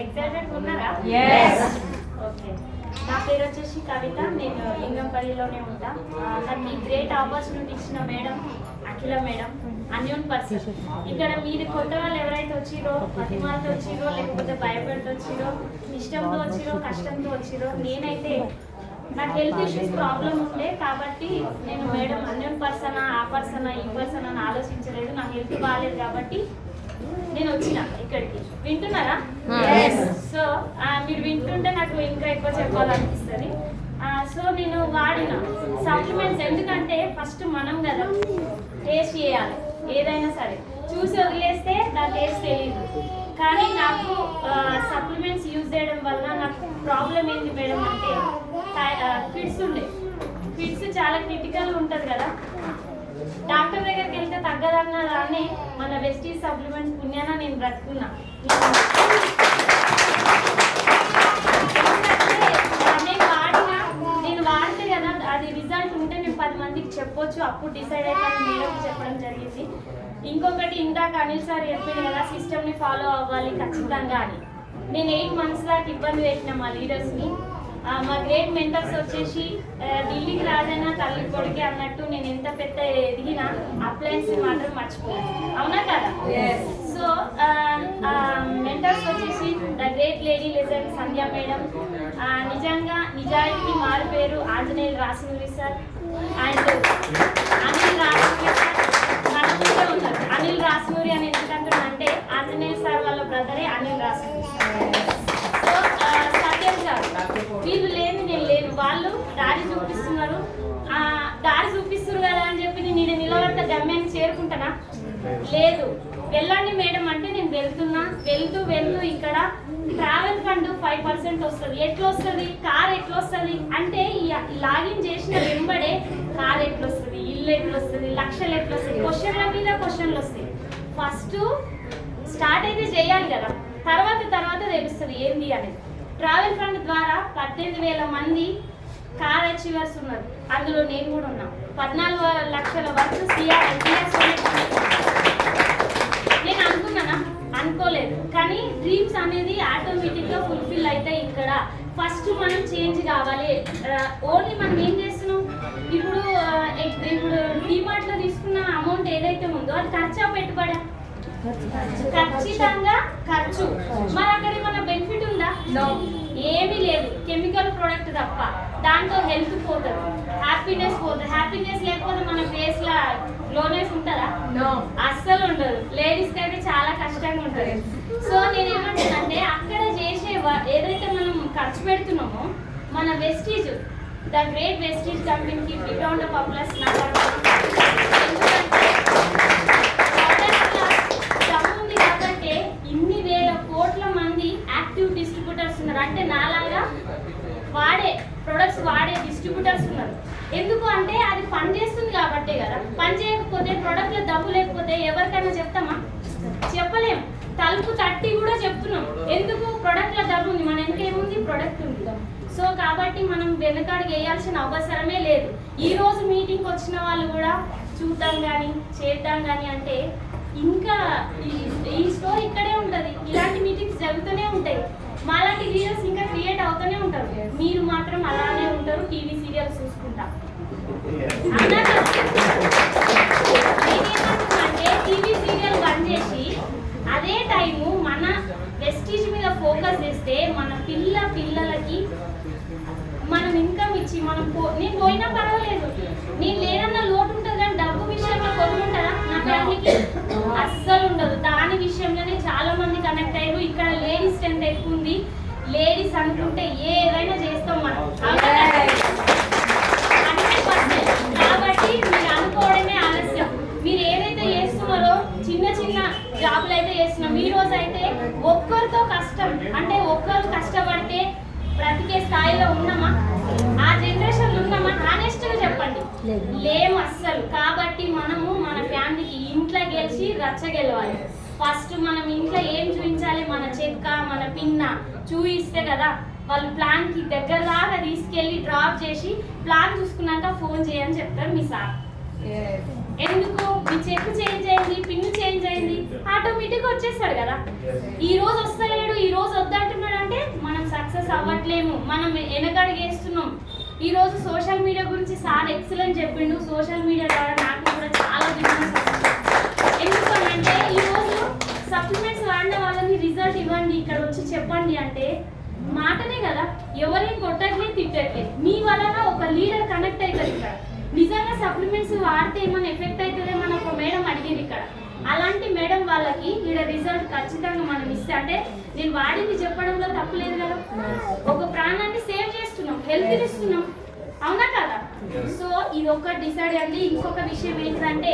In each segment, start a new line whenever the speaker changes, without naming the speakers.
Excited ఉన్నారా? Okay. నా పేరు వచ్చేసి కవిత. నేను లింగంపల్లిలోనే ఉంటా. నాకు ఈ గ్రేట్ ఆపర్చునిటీ ఇచ్చిన మేడం అఖిల మేడం, అన్యూన్ పర్సన్. ఇక్కడ మీరు కొత్త వాళ్ళు ఎవరైతే వచ్చిరో, ప్రతిమాలతో వచ్చిరో, లేకపోతే భయపడితో వచ్చిరో, ఇష్టంతో వచ్చిరో, కష్టంతో వచ్చిరో, నేనైతే నాకు హెల్త్ ఇష్యూస్ ప్రాబ్లం ఉండే కాబట్టి నేను మేడం అన్యూన్ పర్సనా, ఆ పర్సనా, ఈ పర్సన్ అని ఆలోచించలేదు. నా హెల్త్ బాగాలేదు కాబట్టి నేను వచ్చిన ఇక్కడికి. వింటున్నారా? సో మీరు వింటుంటే నాకు ఇంకా ఎక్కువ చెప్పాలనిపిస్తుంది. సో నేను వాడిన సప్లిమెంట్స్ ఎందుకంటే ఫస్ట్ మనం కదా టేస్ట్ చేయాలి. ఏదైనా సరే చూసి వదిలేస్తే దాని టేస్ట్ తెలియదు. కానీ నాకు సప్లిమెంట్స్ యూజ్ చేయడం వల్ల నాకు ప్రాబ్లం ఏంటి మేడం అంటే ఫిట్స్ ఉండే. ఫిట్స్ చాలా క్రిటికల్ ఉంటుంది కదా. డాక్టర్ దగ్గరికి వెళ్తే తగ్గదన్న దాన్ని మన వెస్టీజ్ సప్లిమెంట్ పుణ్యాన నేను బ్రతుకున్నా. నేను వాడితే కదా అది రిజల్ట్ ఉంటే నేను 10 మందికి చెప్పొచ్చు. అప్పుడు డిసైడ్ అయితే మేడం చెప్పడం జరిగింది. ఇంకొకటి ఇందాక అనిల్ సార్ చెప్పింది కదా సిస్టమ్ని ఫాలో అవ్వాలి ఖచ్చితంగా అని. నేను 8 months దాకా ఇబ్బంది పెట్టిన మా లీడర్స్ని. మా గ్రేట్ మెంటర్స్ వచ్చేసి ఢిల్లీకి రాజైనా తల్లి కొడుకే అన్నట్టు నేను ఎంత పెద్ద ఎదిగినా అప్లయన్స్ మాత్రం మర్చిపోయాను. అవునా కదా? సో మెంటర్స్ వచ్చేసి the great lady legend Sandhya madam, నిజంగా నిజాయితీ మారు పేరు ఆంజనేయులు రాసినవి సార్, అండ్ అనిల్ రాసినవి సార్. ఉన్నారు అనిల్ రాసినూరి అని ఎందుకంటున్నా అంటే ఆంజనేయులు సార్ వాళ్ళ బ్రదరే అనిల్ రాసినూరి. సో సత్యం సార్, వీళ్ళు లేని నేను లేను. వాళ్ళు దారి చూపిస్తున్నారు. దారి చూపిస్తున్నారు కదా అని చెప్పి నేను నిలబడతా గమ్యాన్ని చేరుకుంటానా? లేదు. వెళ్ళండి మేడం అంటే నేను వెళ్తున్నా. వెళ్తూ ఇక్కడ ట్రావెల్ ఫండ్ 5% వస్తుంది. ఎట్లా వస్తుంది? కార్ ఎట్లా వస్తుంది అంటే లాగిన్ చేసిన వెంబడే కార్ ఎట్లా వస్తుంది, ఇల్లు ఎట్లా వస్తుంది, లక్షలు ఎట్లా వస్తుంది, క్వశ్చన్ల మీద క్వశ్చన్లు వస్తాయి. ఫస్ట్ స్టార్ట్ అయితే చేయాలి కదా, తర్వాత తెలుస్తుంది ఏంది అనేది. ట్రావెల్ ఫండ్ ద్వారా 18,000 మంది కార్ అచీవర్స్ ఉన్నారు. అందులో నేను కూడా ఉన్నా. 14 లక్షల వరకు నేను అనుకున్నానా? అనుకోలేదు. కానీ డ్రీమ్స్ అనేది ఆటోమేటిక్గా ఫుల్ఫిల్ అవుతాయి. ఇక్కడ ఫస్ట్ మనం చేంజ్ కావాలి. ఓన్లీ మనం ఏం చేస్తున్నాం ఇప్పుడు డిమార్ట్లో తీసుకున్న అమౌంట్ ఏదైతే ఉందో అది ఖర్చా పెట్టుబడా? ఖచ్చితంగా ఖర్చు. మరి అక్కడ మన బెనిఫిట్ ఉందా? ఏమీ లేదు. కెమికల్ ప్రోడక్ట్ తప్ప. దాంతో హెల్త్ పోతుంది, హ్యాపీనెస్ పోతుంది. హ్యాపీనెస్ లేకపోతే మన ఫేస్ లా గ్లోనెస్ ఉంటుందా? అస్సలు ఉండదు. లేడీస్ కి అయితే చాలా కష్టంగా ఉంటుంది. సో నేను ఏమంటానంటే అక్కడ చేసే ఏదైతే మనం ఖర్చు పెడుతున్నామో మన వెస్టీజ్ ద గ్రేట్ వెస్టీజ్ కంపెనీకి బిగ్ రౌండ్ ఆఫ్ అప్లాస్. ఎందుకంటే ఇన్ని వేల కోట్ల మంది యాక్టివ్ డిస్ట్రిబ్యూటర్స్ ఉన్నారు. అంటే నాలాగా వాడే ప్రొడక్ట్స్ వాడే డిస్ట్రిబ్యూటర్స్ ఉన్నారు. ఎందుకు అంటే అది పని చేస్తుంది కాబట్టే కదా. పని చేయకపోతే ప్రొడక్ట్లో దమ్ము లేకపోతే ఎవరికైనా చెప్తామా? చెప్పలేం. తలుపు తట్టి కూడా చెప్తున్నాం. ఎందుకు? ప్రొడక్ట్ల దమ్ము ఉంది. మన వెనకేముంది? ప్రొడక్ట్ ఉంది. సో కాబట్టి మనం వెనకాడికి వేయాల్సిన అవసరమే లేదు. ఈ రోజు మీటింగ్కి వచ్చిన వాళ్ళు కూడా చూద్దాం కానీ చేద్దాం కానీ అంటే ఇంకా ఈ స్టోరీ ఇక్కడే ఉంటుంది. ఇలాంటి మీటింగ్స్ జరుగుతూనే ఉంటాయి. మాలాంటి లీడర్స్ ఇంకా క్రియేట్ అవుతూనే ఉంటారు. మీరు మాత్రం అలానే ఉంటారు, టీవీ సీరియల్స్ చూసుకుంటా. నేనేమంటున్నానంటే టీవీ సీరియల్ బంద్ చేసి అదే టైము మన వెస్టీజ్ మీద ఫోకస్ చేస్తే మన పిల్లలకి మనం ఇన్కమ్ ఇచ్చి నేను పోయినా పర్వాలేదు. నేను లేనన్న లోటు ఉంటుంది కానీ డబ్బు విషయంలో కొనుక్కుంటారా నా ఫ్యామిలీకి? అస్సలు ఉండదు. దాని విషయంలోనే చాలా మంది కనెక్ట్ అయ్యారు. ఇక్కడ లేడీస్ స్ట్రెంత్ ఎక్కువ ఉంది. లేడీస్ అనుకుంటే ఏదైనా చేస్తాం మనం. కాబట్టి మీరు అనుకోవడమే ఆలస్యం. మీరు ఏదైతే చేస్తున్నారో చిన్న జాబులు అయితే చేస్తున్నాం. ఈ రోజు అయితే ఒక్కరితో కష్టం అంటే ఒక్కరు కష్టపడితే బ్రతికే స్థాయిలో ఉన్నామా? ఆ జనరేషన్లో ఉన్నామా? హానెస్ట్గా చెప్పండి, లేము అస్సలు. కాబట్టి మనము మన ఫ్యామిలీకి ఇంట్లో గెలిచి రచ్చ గెలవాలి. ఫస్ట్ మనం ఇంట్లో ఏం చూపించాలి? మన చెక్క, మన పిన్న చూపిస్తే కదా వాళ్ళు ప్లాన్కి దగ్గర దాకా తీసుకెళ్ళి డ్రాప్ చేసి ప్లాన్ చూసుకున్నాక ఫోన్ చేయని చెప్తారు మీ సార్. ఎందుకు? మీ చెక్ చేంజ్ అయింది, పిన్ చేంజ్ అయింది, ఆటోమేటిక్గా వచ్చేస్తాడు కదా. ఈ రోజు వస్తలేడు, వద్దంటున్నాడు అంటే మనం సక్సెస్ అవ్వట్లేము, మనం వెనకడుగేస్తున్నాం. ఈ రోజు సోషల్ మీడియా గురించి సార్ ఎక్సలెంట్ చెప్పిండు. సోషల్ మీడియా ద్వారా నాకు కూడా చాలా బిజినెస్ వస్తుంది. ఎందుకనంటే ఈరోజు సప్లిమెంట్స్ వాడిన వాళ్ళని రిజల్ట్ ఇవ్వండి, ఇక్కడ వచ్చి చెప్పండి అంటే మాటనే కదా, ఎవరేం కొట్టట్లేదు తిట్టట్లేదు. మీ వలన ఒక లీడర్ కనెక్ట్ అవుతుంది. ఇక్కడ నిజంగా సప్లిమెంట్స్ వాడితే ఏమైనా ఎఫెక్ట్ అవుతుందే మన ఒక మేడం అడిగింది ఇక్కడ. అలాంటి మేడం వాళ్ళకి ఇక్కడ రిజల్ట్ ఖచ్చితంగా మనం ఇస్తే, అంటే నేను వాడింది చెప్పడంలో తప్పులేదు కదా, ఒక ప్రాణాన్ని సేవ్ చేస్తున్నాం, హెల్త్ ఇస్తున్నాం, అవునా కదా. సో ఇది ఒక డిసైడ్ అండి. ఇంకొక విషయం ఏంటంటే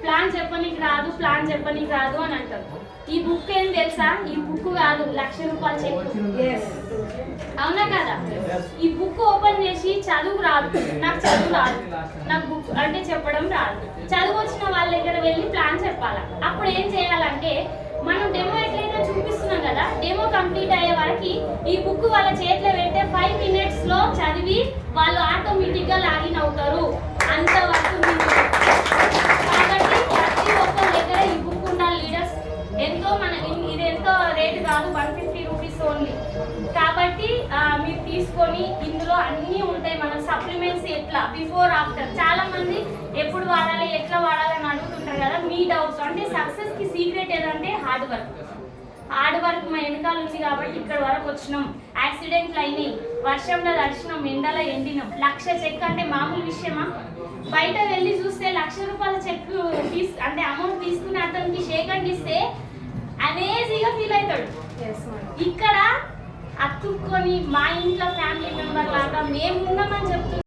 ప్లాన్ చెప్పనీకి రాదు, ప్లాన్ చెప్పనీకి రాదు అని అంటారు. ఈ బుక్ ఏం తెలుసా, ఈ బుక్ కాదు, ₹1,00,000 చెక్, అవునా కదా. ఈ బుక్ ఓపెన్ చేసి చదువు రాదు, నాకు చదువు రాదు, నాకు బుక్ అంటే చెప్పడం రాదు. చదువు వచ్చిన వాళ్ళ దగ్గర వెళ్ళి ప్లాన్ చెప్పాలి. అప్పుడు ఏం చేయాలంటే మనం డెమో ఎట్లయితే చూపిస్తున్నాం కదా, డెమో కంప్లీట్ అయ్యే వరకు ఈ బుక్ వాళ్ళ చేతిలో పెడితే 5 minutes లో చదివి వాళ్ళు ఆటోమేటిక్ గా లాగిన్ అవుతారు. అంతవరకు కాబట్టి ప్రతి ఒక్కరి దగ్గర ఈ బుక్ ఉండాలి లీడర్స్. ఎంతో ఇది ఎంతో రేటు కాదు, ₹150 ఓన్లీ. కాబట్టి మీరు తీసుకొని ఇందులో అన్నీ ఉంటాయి. మన సప్లిమెంట్స్ ఎట్లా బిఫోర్ ఆఫ్టర్, చాలా మంది ఎప్పుడు వాడాలి ఎట్లా వాడాలని అడుగుతుంటారు కదా. మీ డౌట్స్ అంటే సక్సెస్ కి సీక్రెట్ ఏదంటే హార్డ్ వర్క్. హార్డ్ వర్క్ మా వెనకాల ఉంది కాబట్టి ఇక్కడ వరకు వచ్చినాం. యాక్సిడెంట్లు అయినాయి, వర్షంలో తడిచినాం, ఎండలో ఎండినాం. ₹1,00,000 చెక్ అంటే మామూలు విషయమా? బయట వెళ్ళి చూస్తే ₹1,00,000 చెక్ అంటే అమౌంట్ తీసుకుని అతనికి షేక్ హ్యాండ్ ఇస్తే అనేజీగా ఫీల్ అవుతాడు. ఇక్కడ అతుక్కొని మా ఇంట్లో ఫ్యామిలీ మెంబర్ లాగా మేము ఉన్నామని చెప్తున్నాం.